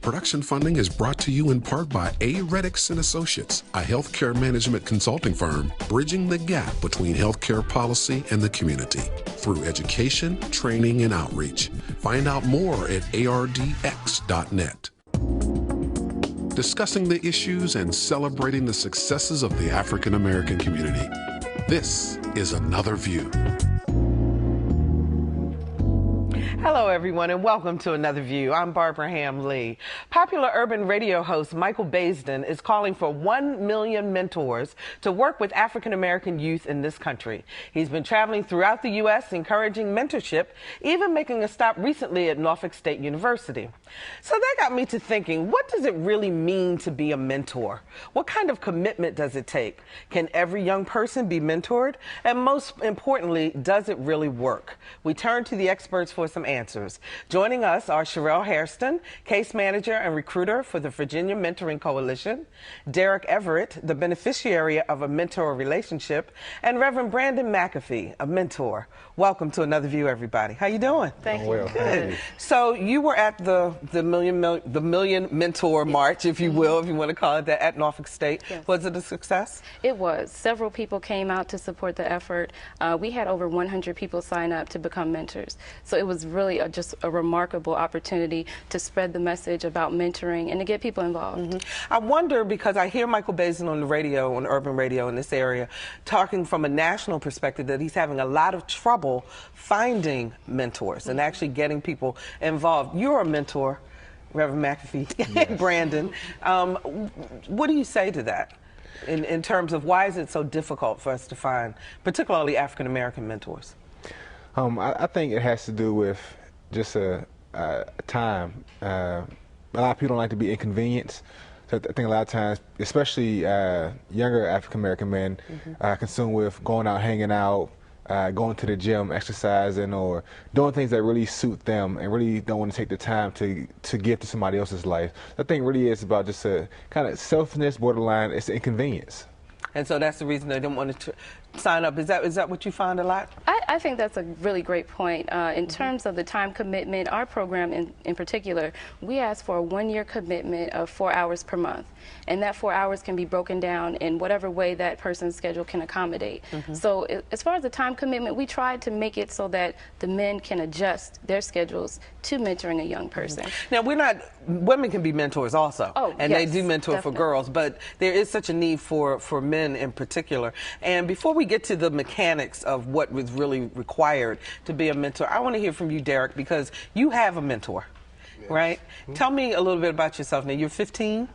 Production funding is brought to you in part by A. Reddix & Associates, a healthcare management consulting firm bridging the gap between healthcare policy and the community through education, training, and outreach. Find out more at ardx.net. Discussing the issues and celebrating the successes of the African American community. This is Another View. Hello, everyone, and welcome to Another View. I'm Barbara Ham-Lee. Popular urban radio host Michael Baisden is calling for 1 million mentors to work with African-American youth in this country. He's been traveling throughout the U.S. encouraging mentorship, even making a stop recently at Norfolk State University. So that got me to thinking, what does it really mean to be a mentor? What kind of commitment does it take? Can every young person be mentored? And most importantly, does it really work? We turn to the experts for some answers. Joining us are Shirell Hairston, case manager and recruiter for the Virginia Mentoring Coalition, Derrick Everett, the beneficiary of a mentor relationship, and Reverend Brandon McAfee, a mentor. Welcome to Another View, everybody. How you doing? Thank you. Good. Thank you. So you were at the million mentor march, if you will, if you want to call it that, at Norfolk State. Yes. Was it a success? It was. Several people came out to support the effort. We had over 100 people sign up to become mentors. So it was really just a remarkable opportunity to spread the message about mentoring and to get people involved. Mm-hmm. I wonder, because I hear Michael Baisden on the radio, on urban radio in this area, talking from a national perspective that he's having a lot of trouble finding mentors and actually getting people involved. You're a mentor, Reverend McAfee. Yes. Brandon. What do you say to that in terms of why is it so difficult for us to find, particularly African-American mentors? I think it has to do with just time. A lot of people don't like to be inconvenienced. So I think a lot of times, especially younger African-American men, consumed with going out, hanging out, going to the gym, exercising, or doing things that really suit them and really don't want to take the time to give to somebody else's life. I think really is about just a kind of selfishness, borderline, it's inconvenience. And so that's the reason they don't want to sign up. Is that what you find a lot? I think that's a really great point. In terms of the time commitment, our program in particular, we ask for a 1-year commitment of 4 hours per month. And that 4 hours can be broken down in whatever way that person's schedule can accommodate. So as far as the time commitment, we try to make it so that the men can adjust their schedules to mentoring a young person. Now, women can be mentors also. Oh, and yes, they do mentor definitely. for girls, but there is such a need for men in particular. And before we get to the mechanics of what was really required to be a mentor, I want to hear from you, Derrick, because you have a mentor, yes. Right? Tell me a little bit about yourself. Now, you're 15?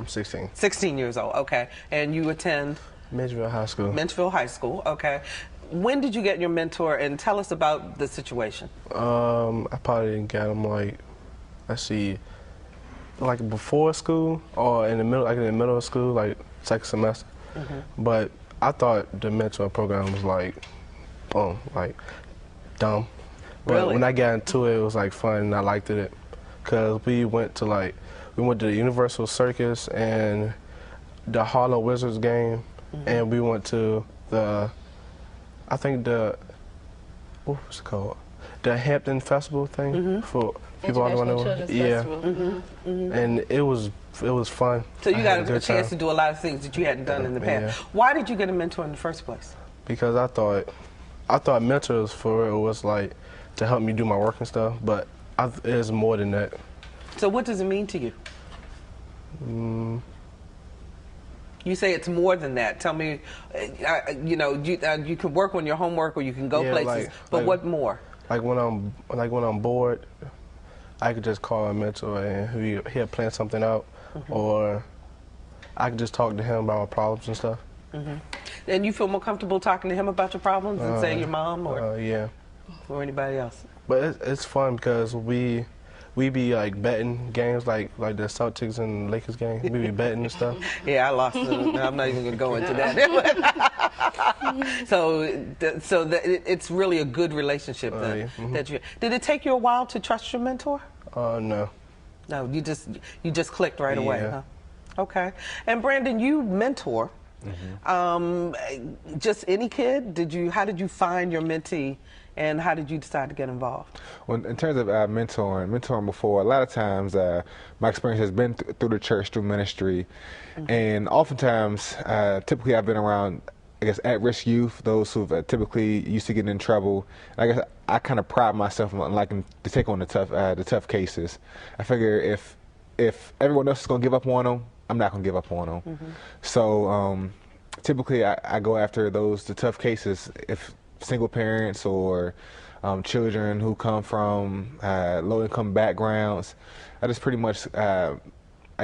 16. 16 years old, okay. And you attend? Menchville High School. Menchville High School, okay. When did you get your mentor, and tell us about the situation? I probably didn't get him, like, let's see, like before school or in the middle of school, like second semester. But I thought the mentor program was like dumb. But really? When I got into it, it was like fun and I liked it. Cause we went to the Universal Circus and the Harlem Wizards game, and we went to what was it called? The Hampton Festival thing for people all around the world. Yeah. And it was fun. So you got a chance to do a lot of things that you hadn't done in the past. Yeah. Why did you get a mentor in the first place? Because I thought mentors for real was like to help me do my work and stuff, but it's more than that. So what does it mean to you? You say it's more than that. Tell me, you can work on your homework or you can go places, but what more? Like when I'm bored, I could just call a mentor and he'll plan something out, or I could just talk to him about my problems and stuff. And you feel more comfortable talking to him about your problems than say your mom or or anybody else? But it's fun because we be like betting games like the Celtics and Lakers game. We be betting and stuff. Yeah, I lost. I'm not even gonna go into that. So it's really a good relationship then. Did it take you a while to trust your mentor? No. No, you just clicked right away, huh? Okay. And Brandon, you mentor. Just any kid? How did you find your mentee and how did you decide to get involved? Well, in terms of mentoring before, a lot of times my experience has been through the church, through ministry, and oftentimes, typically I've been around, I guess, at-risk youth, those who've typically used to getting in trouble. I guess I kind of pride myself on liking to take on the tough cases. I figure if everyone else is going to give up on them, I'm not going to give up on them. So typically I go after the tough cases, if single parents or children who come from low-income backgrounds. I just pretty much, I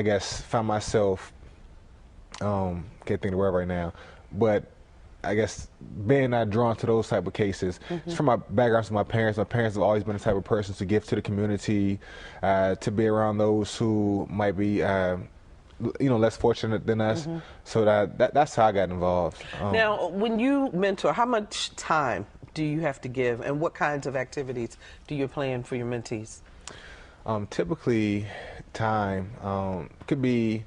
guess, find myself, can't think of the word right now, but I guess being not drawn to those type of cases. It's from my background, my parents. My parents have always been the type of persons to give to the community, to be around those who might be, less fortunate than us. So that's how I got involved. Now, when you mentor, how much time do you have to give, and what kinds of activities do you plan for your mentees? Typically, time could be.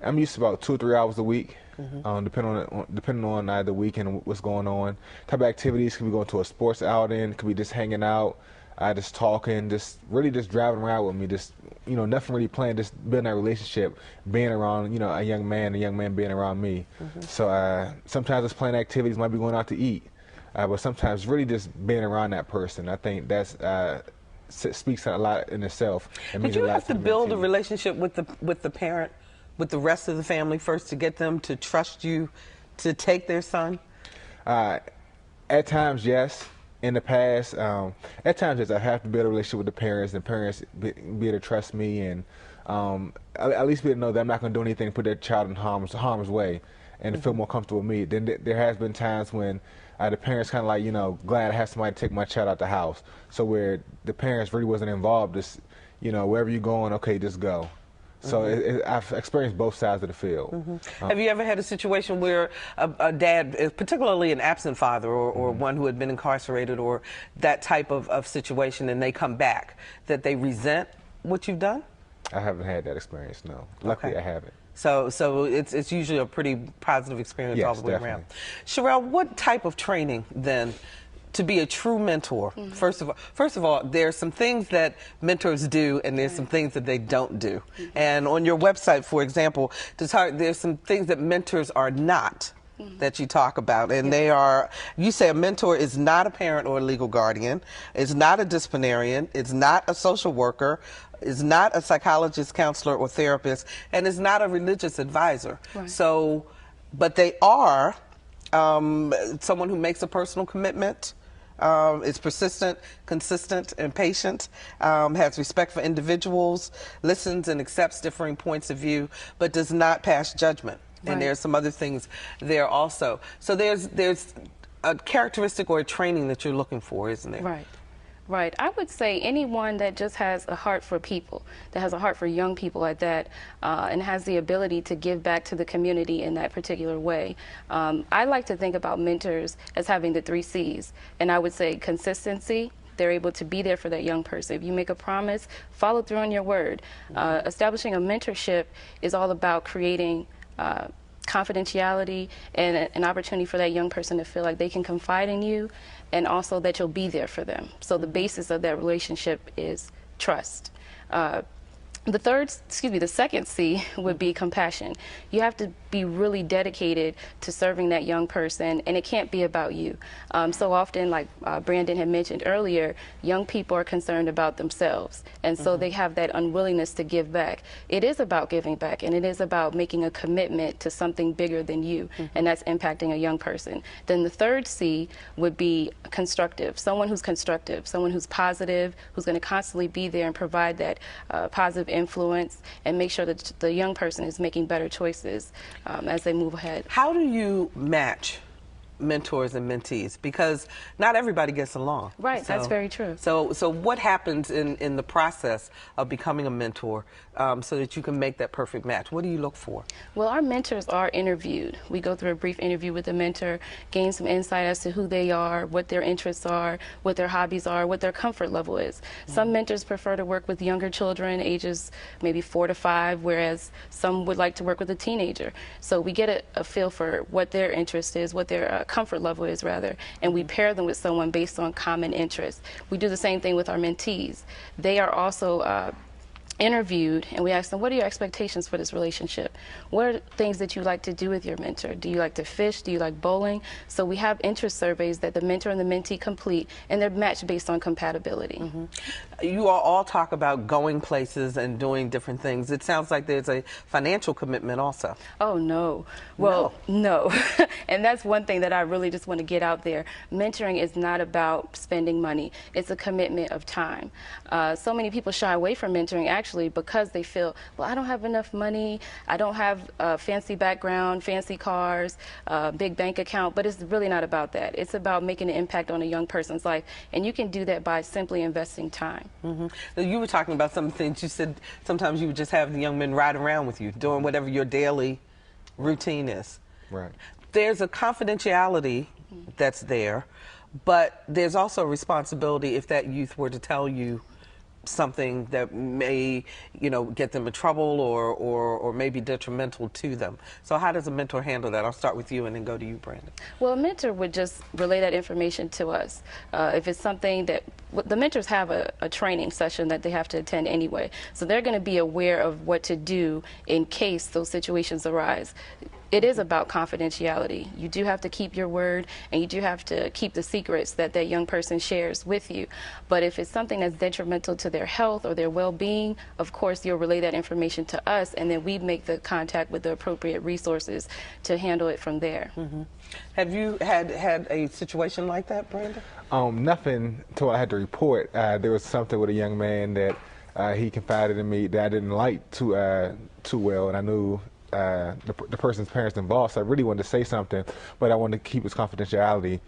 I'm used to about 2 or 3 hours a week. Depending on the week and what's going on. Type of activities could be going to a sports outing, could be just hanging out, just talking, just really just driving around with me, just nothing really planned, just building that relationship, being around a young man being around me. So sometimes it's planning activities, might be going out to eat, but sometimes really just being around that person. I think that's speaks a lot in itself. But you have to build a relationship with the parent, with the rest of the family first, to get them to trust you to take their son? At times, yes. In the past, at times, yes, I have to build a relationship with the parents, and parents be able to trust me, and at least be able to know that I'm not going to do anything to put their child in harm's way, and to feel more comfortable with me. Then there has been times when the parents kind of like, glad I have somebody to take my child out the house. So where the parents really wasn't involved, just, wherever you're going, okay, just go. So I've experienced both sides of the field. Have you ever had a situation where a dad, particularly an absent father or one who had been incarcerated or that type of situation, and they come back, that they resent what you've done? I haven't had that experience, no. Luckily, I haven't. So it's usually a pretty positive experience all the way around. Shirell, what type of training then to be a true mentor? First of all, there's some things that mentors do, and there's some things that they don't do. And on your website, for example, there's some things that mentors are not that you talk about, and they are, you say a mentor is not a parent or a legal guardian, is not a disciplinarian, is not a social worker, is not a psychologist, counselor, or therapist, and is not a religious advisor. So, but they are someone who makes a personal commitment, is persistent, consistent, and patient, has respect for individuals, listens and accepts differing points of view, but does not pass judgment. And there's some other things there also. So there's a characteristic or a training that you're looking for, isn't there? Right. I would say anyone that just has a heart for people, that has a heart for young people at that, and has the ability to give back to the community in that particular way. I like to think about mentors as having the 3 C's, and I would say consistency. They're able to be there for that young person. If you make a promise, follow through on your word. Establishing a mentorship is all about creating confidentiality and an opportunity for that young person to feel like they can confide in you, and also that you'll be there for them. So the basis of that relationship is trust. The second C would be compassion. You have to be really dedicated to serving that young person, and it can't be about you. So often, like Brandon had mentioned earlier, young people are concerned about themselves, and so they have that unwillingness to give back. It is about giving back, and it is about making a commitment to something bigger than you, and that's impacting a young person. Then the third C would be constructive, someone who's positive, who's going to constantly be there and provide that positive influence and make sure that the young person is making better choices as they move ahead. How do you match mentors and mentees? Because not everybody gets along. Right, that's very true. So what happens in the process of becoming a mentor so that you can make that perfect match? What do you look for? Well, our mentors are interviewed. We go through a brief interview with the mentor, gain some insight as to who they are, what their interests are, what their hobbies are, what their comfort level is. Some mentors prefer to work with younger children, ages maybe 4 to 5, whereas some would like to work with a teenager. So we get a feel for what their interest is, what their comfort level is, rather, and we pair them with someone based on common interests. We do the same thing with our mentees. They are also interviewed, and we ask them, what are your expectations for this relationship? What are things that you like to do with your mentor? Do you like to fish? Do you like bowling? So we have interest surveys that the mentor and the mentee complete, and they're matched based on compatibility. You all talk about going places and doing different things. It sounds like there's a financial commitment also. Oh, no. Well, no. And that's one thing that I really just want to get out there. Mentoring is not about spending money. It's a commitment of time. So many people shy away from mentoring actually because they feel, well, I don't have enough money, I don't have a fancy background, fancy cars, big bank account, but it's really not about that. It's about making an impact on a young person's life, and you can do that by simply investing time. You were talking about some things. You said sometimes you would just have the young men ride around with you, doing whatever your daily routine is. Right. There's a confidentiality that's there, but there's also a responsibility if that youth were to tell you something that may, get them in trouble or may be detrimental to them. So how does a mentor handle that? I'll start with you and then go to you, Brandon. Well, a mentor would just relay that information to us. If it's something that the mentors have a training session that they have to attend anyway, so they're going to be aware of what to do in case those situations arise. It is about confidentiality. You do have to keep your word, and you do have to keep the secrets that that young person shares with you. But if it's something that's detrimental to their health or their well-being, of course you'll relay that information to us, and then we make the contact with the appropriate resources to handle it from there. Have you had a situation like that, Brandon? Nothing until I had to report. There was something with a young man that he confided in me that I didn't like too well, and I knew the person's parents involved, so I really wanted to say something, but I wanted to keep his confidentiality.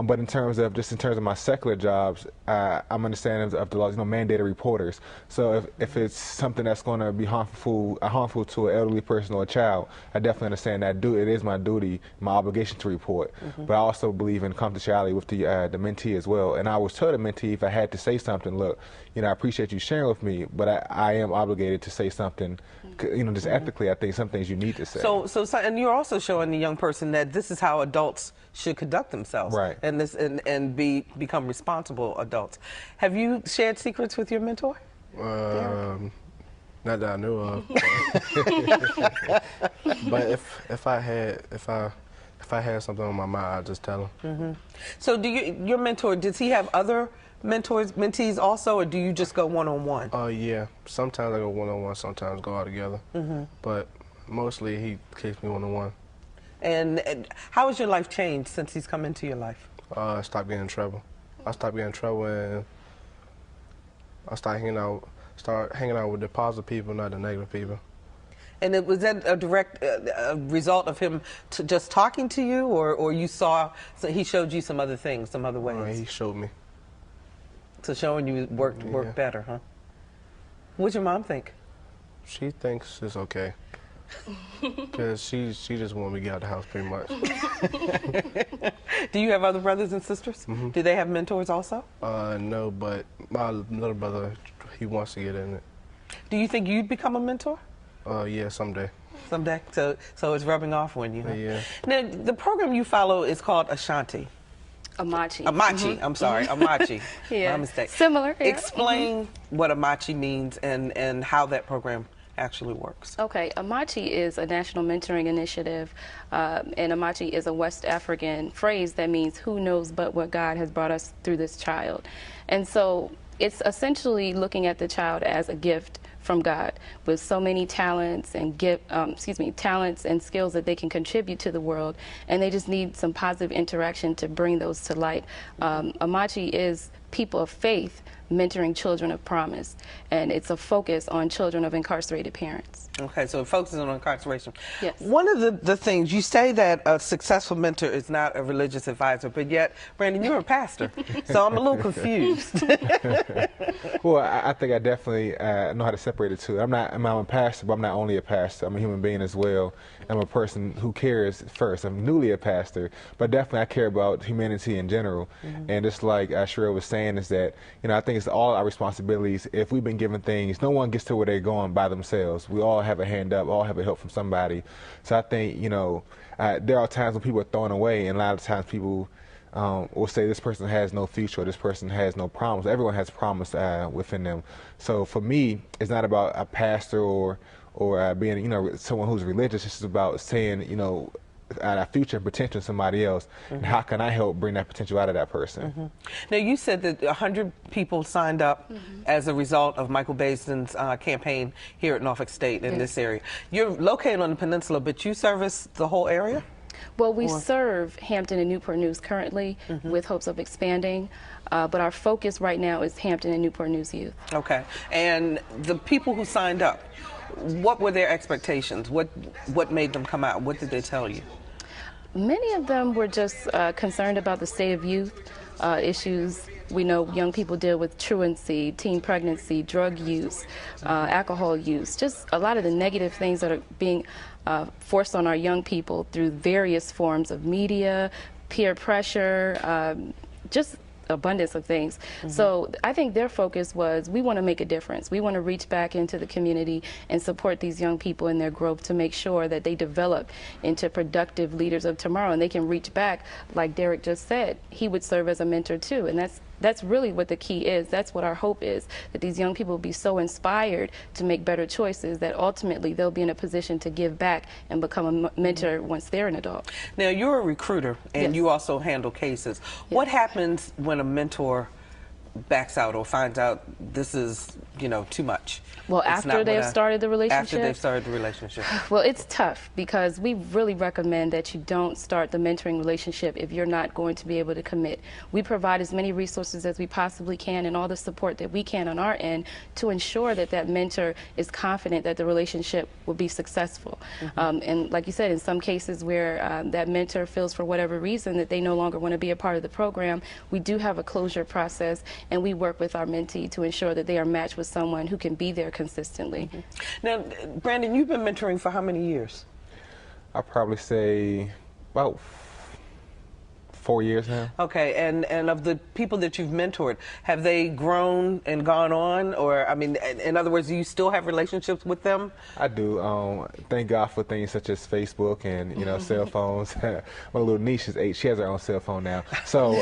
But in terms of my secular jobs, I'm understanding of the laws, mandated reporters. So if it's something that's going to be harmful to an elderly person or a child, I definitely understand that. It is my duty, my obligation to report. But I also believe in confidentiality with the mentee as well. And I was told the mentee, if I had to say something, look, I appreciate you sharing with me, but I am obligated to say something. Just ethically, I think some things you need to say. So, and you're also showing the young person that this is how adults should conduct themselves, right? And become responsible adults. Have you shared secrets with your mentor? Not that I knew of. But if I had something on my mind, I'd just tell him. So, your mentor, does he have other mentees also, or do you just go one-on-one? Yeah. Sometimes I go one-on-one, sometimes go all together. But mostly he keeps me one-on-one. And how has your life changed since he's come into your life? I stopped getting in trouble. And I started hanging out with the positive people, not the negative people. And was that a direct result of him just talking to you, or you saw, so he showed you some other things, some other ways? He showed me. So showing you worked better, huh? What'd your mom think? She thinks it's okay. Because she just wanted me to get out of the house pretty much. Do you have other brothers and sisters? Do they have mentors also? No, but my little brother, he wants to get in it. Do you think you'd become a mentor? Yeah, someday. Someday? So it's rubbing off on you, huh? Yeah. Now, the program you follow is called Ashanti. Amachi. Amachi, I'm sorry, Amachi. Yeah. My mistake. Similar. Yeah. Explain what Amachi means and how that program actually works. Okay, Amachi is a national mentoring initiative, and Amachi is a West African phrase that means who knows but what God has brought us through this child. And so it's essentially looking at the child as a gift from God with so many talents and talents and skills that they can contribute to the world, and they just need some positive interaction to bring those to light. Amachi is people of faith mentoring children of promise, and it's a focus on children of incarcerated parents. Okay, so it focuses on incarceration. Yes. One of the things, you say that a successful mentor is not a religious advisor, but yet, Brandon, you're a pastor, so I'm a little confused. Well, I think I definitely know how to separate the two. I'm a pastor, but I'm not only a pastor. I'm a human being as well. I'm a person who cares first. I'm newly a pastor, but definitely I care about humanity in general. And just like Shirell was saying, is that, I think it's all our responsibilities. If we've been given things, no one gets to where they're going by themselves. We all have a hand up, all have a help from somebody. So I think, you know, there are times when people are thrown away, and a lot of times people will say this person has no future, or this person has no promise. Everyone has promise within them. So for me, it's not about a pastor or being, you know, someone who's religious. It's about saying, you know, a future and potential in somebody else, and how can I help bring that potential out of that person? Now, you said that 100 people signed up as a result of Michael Baisden's campaign here at Norfolk State in this area. You're located on the peninsula, but you service the whole area? Well, we serve Hampton and Newport News currently with hopes of expanding, but our focus right now is Hampton and Newport News youth. Okay. And the people who signed up, what were their expectations? What made them come out? What did they tell you? Many of them were just concerned about the state of youth issues. We know young people deal with truancy, teen pregnancy, drug use, alcohol use, just a lot of the negative things that are being forced on our young people through various forms of media, peer pressure, just abundance of things. So I think their focus was, we want to make a difference. We want to reach back into the community and support these young people in their growth to make sure that they develop into productive leaders of tomorrow, and they can reach back, like Derrick just said. He would serve as a mentor too, and that's really what the key is. That's what our hope is, that these young people will be so inspired to make better choices that ultimately they'll be in a position to give back and become a mentor once they're an adult. Now, you're a recruiter, and you also handle cases. What happens when a mentor backs out or finds out this is, you know, too much? Well, after they've started the relationship? After they've started the relationship. Well, it's tough, because we really recommend that you don't start the mentoring relationship if you're not going to be able to commit. We provide as many resources as we possibly can and all the support that we can on our end to ensure that that mentor is confident that the relationship will be successful. And like you said, in some cases where that mentor feels for whatever reason that they no longer want to be a part of the program, we do have a closure process, and we work with our mentee to ensure that they are matched with someone who can be there consistently. Now, Brandon, you've been mentoring for how many years? I'll probably say about 4 years now. Okay, and of the people that you've mentored, have they grown and gone on? Or, I mean, in other words, do you still have relationships with them? I do. Thank God for things such as Facebook and, you know, cell phones. My little niece is 8. She has her own cell phone now. So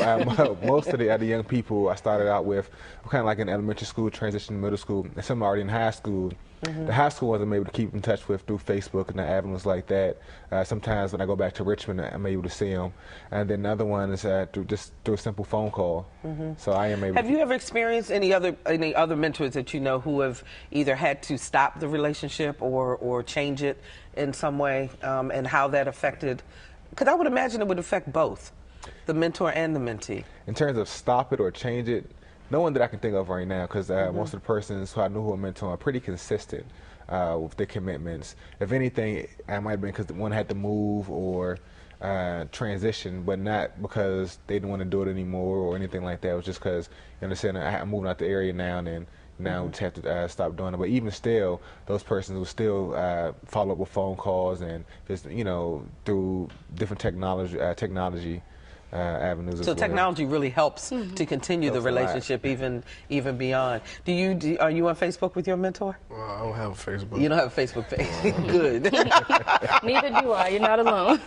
most of the other young people I started out with were kind of like in elementary school, transition to middle school, and some are already in high school. The high school ones I'm able to keep in touch with through Facebook and the avenues like that. Sometimes when I go back to Richmond, I'm able to see them. And then the other one is through a simple phone call. So I am able. Have you ever experienced any other mentors that you know who have either had to stop the relationship or change it in some way, and how that affected? Because I would imagine it would affect both, the mentor and the mentee. In terms of stop it or change it, no one that I can think of right now, because most of the persons who I knew who were mentoring are pretty consistent with their commitments. If anything, it might have been because one had to move or transition, but not because they didn't want to do it anymore or anything like that. It was just because, you understand, I'm moving out the area now, and now we just have to stop doing it. But even still, those persons will still follow up with phone calls and just, you know, through different technology avenues. So technology really helps to continue the relationship even beyond. Are you on Facebook with your mentor? Well, I don't have a Facebook. You don't have a Facebook page. Good. Neither do I. You're not alone.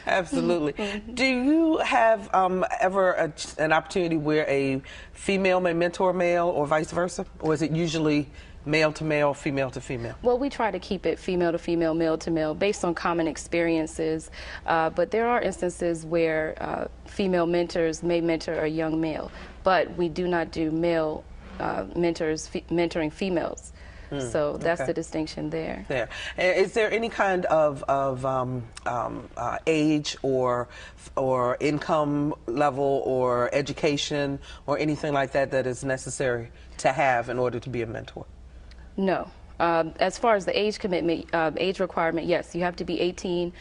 Absolutely. Do you have ever an opportunity where a female may mentor male or vice versa, or is it usually male to male, female to female? Well, we try to keep it female to female, male to male, based on common experiences. But there are instances where female mentors may mentor a young male, but we do not do male mentors mentoring females. So that's the distinction there. Is there any kind of age or income level or education or anything like that that is necessary to have in order to be a mentor? No. As far as the age commitment, age requirement, yes, you have to be 18,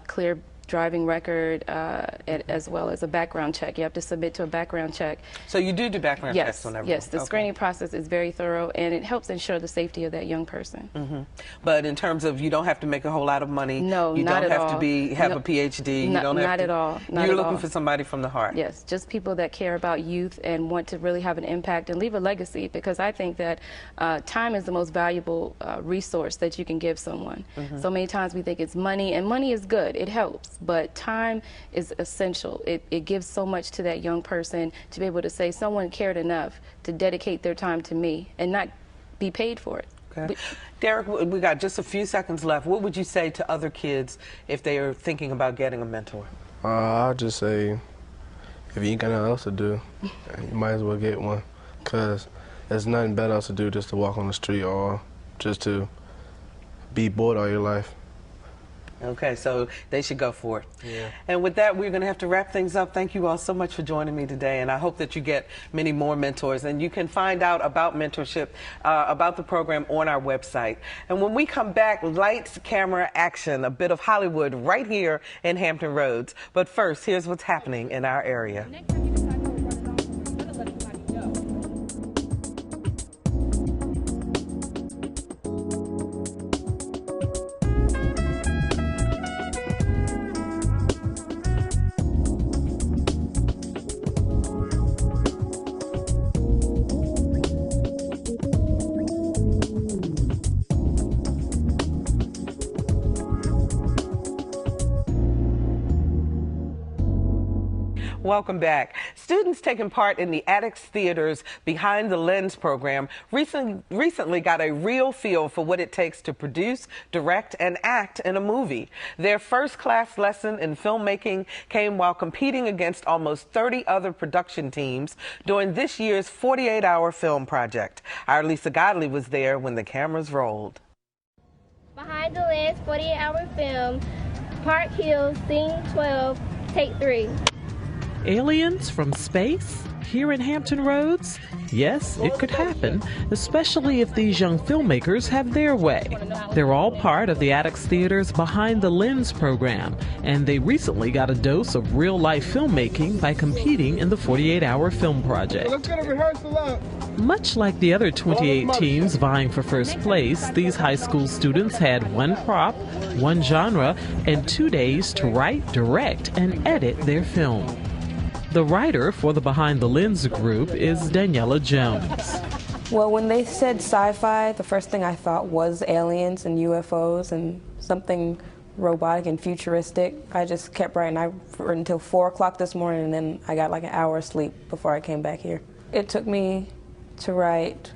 clear driving record, as well as a background check. You have to submit to a background check. So you do background checks on everyone? Yes, the screening process is very thorough, and it helps ensure the safety of that young person. But in terms of, you don't have to make a whole lot of money. No, you not don't at have all. to have a PhD. You don't have not to, at all. Not you're at looking all. for somebody from the heart. Yes, just people that care about youth and want to really have an impact and leave a legacy, because I think that time is the most valuable resource that you can give someone. So many times we think it's money, and money is good, it helps, but time is essential. It gives so much to that young person to be able to say someone cared enough to dedicate their time to me and not be paid for it. Okay. Derrick, we got just a few seconds left. What would you say to other kids if they are thinking about getting a mentor? I'll just say, if you ain't got nothing else to do, you might as well get one, because there's nothing better else to do just to walk on the street or just to be bored all your life. Okay, so they should go for it. Yeah. And with that, we're going to have to wrap things up. Thank you all so much for joining me today, and I hope that you get many more mentors. And you can find out about mentorship, about the program on our website. And when we come back, lights, camera, action, a bit of Hollywood right here in Hampton Roads. But first, here's what's happening in our area. Welcome back. Students taking part in the Attucks Theatre's Behind the Lens program recently got a real feel for what it takes to produce, direct, and act in a movie. Their first-class lesson in filmmaking came while competing against almost 30 other production teams during this year's 48-hour film project. Our Lisa Godley was there when the cameras rolled. Behind the Lens 48-hour film, Park Hill, Scene 12, Take 3. Aliens from space? Here in Hampton Roads? Yes, it could happen, especially if these young filmmakers have their way. They're all part of the Attucks Theatre's Behind the Lens program, and they recently got a dose of real-life filmmaking by competing in the 48-hour film project. Let's get a rehearsal up. Much like the other 28 teams vying for first place, these high school students had one prop, one genre, and 2 days to write, direct, and edit their film. The writer for the Behind the Lens group is Daniela Jones. Well, when they said sci-fi, the first thing I thought was aliens and UFOs and something robotic and futuristic. I just kept writing. I wrote until 4 o'clock this morning, and then I got like an hour of sleep before I came back here. It took me to write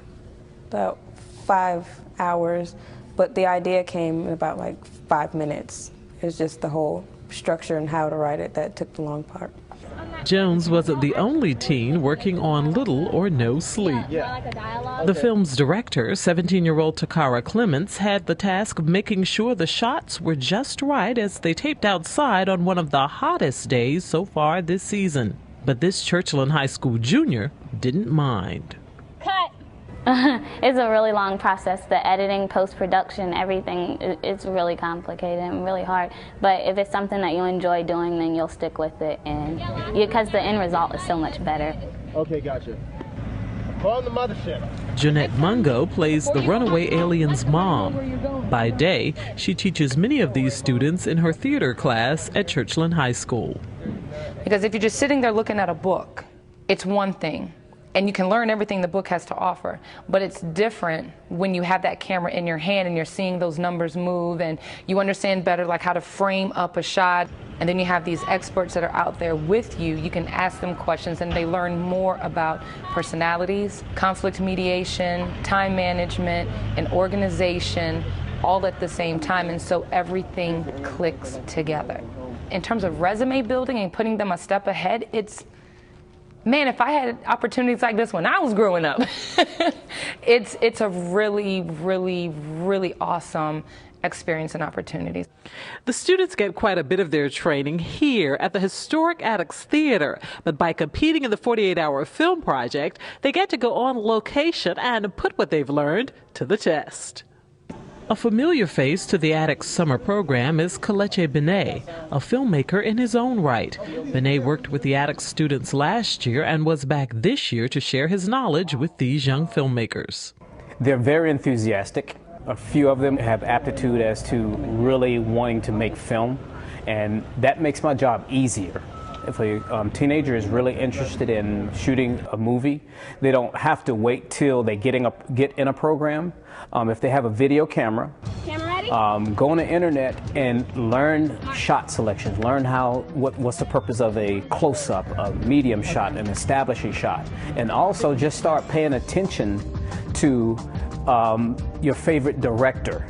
about 5 hours, but the idea came in about like 5 minutes. It was just the whole structure and how to write it that took the long part. Jones wasn't the only teen working on little or no sleep. The film's director, 17-year-old Takara Clements, had the task of making sure the shots were just right as they taped outside on one of the hottest days so far this season. But this Churchland High School junior didn't mind. Cut! It's a really long process. The editing, post-production, everything, it's really complicated and really hard. But if it's something that you enjoy doing, then you'll stick with it, and because the end result is so much better. Okay, gotcha. Call the mothership. Jeanette Mungo plays the runaway alien's mom. By day, she teaches many of these students in her theater class at Churchland High School. Because if you're just sitting there looking at a book, it's one thing. And you can learn everything the book has to offer. But it's different when you have that camera in your hand and you're seeing those numbers move and you understand better like how to frame up a shot. And then you have these experts that are out there with you. You can ask them questions and they learn more about personalities, conflict mediation, time management, and organization, all at the same time. And so everything clicks together. In terms of resume building and putting them a step ahead, man, if I had opportunities like this when I was growing up, it's a really, really, really awesome experience and opportunities. The students get quite a bit of their training here at the historic Attucks Theatre, but by competing in the 48-hour film project, they get to go on location and put what they've learned to the test. A familiar face to the Attucks summer program is Kelechi Benet, a filmmaker in his own right. Benet worked with the Attucks students last year and was back this year to share his knowledge with these young filmmakers. They're very enthusiastic. A few of them have aptitude as to really wanting to make film, and that makes my job easier. If a teenager is really interested in shooting a movie, they don't have to wait till they get in a program. If they have a video camera, go on the internet and learn shot selections, learn what's the purpose of a close-up, a medium shot, an establishing shot, and also just start paying attention to your favorite director.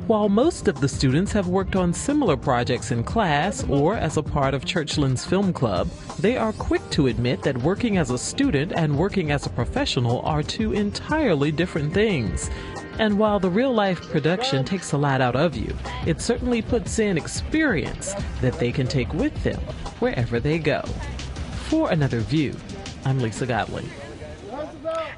While most of the students have worked on similar projects in class or as a part of Churchland's Film Club, they are quick to admit that working as a student and working as a professional are two entirely different things. And while the real-life production takes a lot out of you, it certainly puts in experience that they can take with them wherever they go. For Another View, I'm Lisa Godley.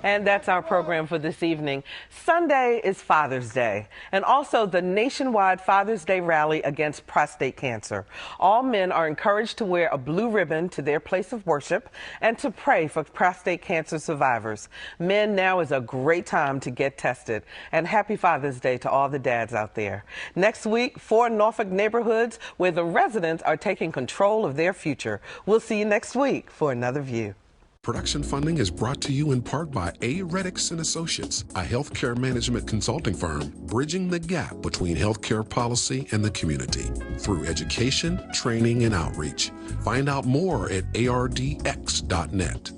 And that's our program for this evening. Sunday is Father's Day, and also the nationwide Father's Day rally against prostate cancer. All men are encouraged to wear a blue ribbon to their place of worship and to pray for prostate cancer survivors. Men, now is a great time to get tested. And happy Father's Day to all the dads out there. Next week, 4 Norfolk neighborhoods where the residents are taking control of their future. We'll see you next week for Another View. Production funding is brought to you in part by Attucks Associates, a healthcare management consulting firm bridging the gap between healthcare policy and the community through education, training, and outreach. Find out more at ardx.net.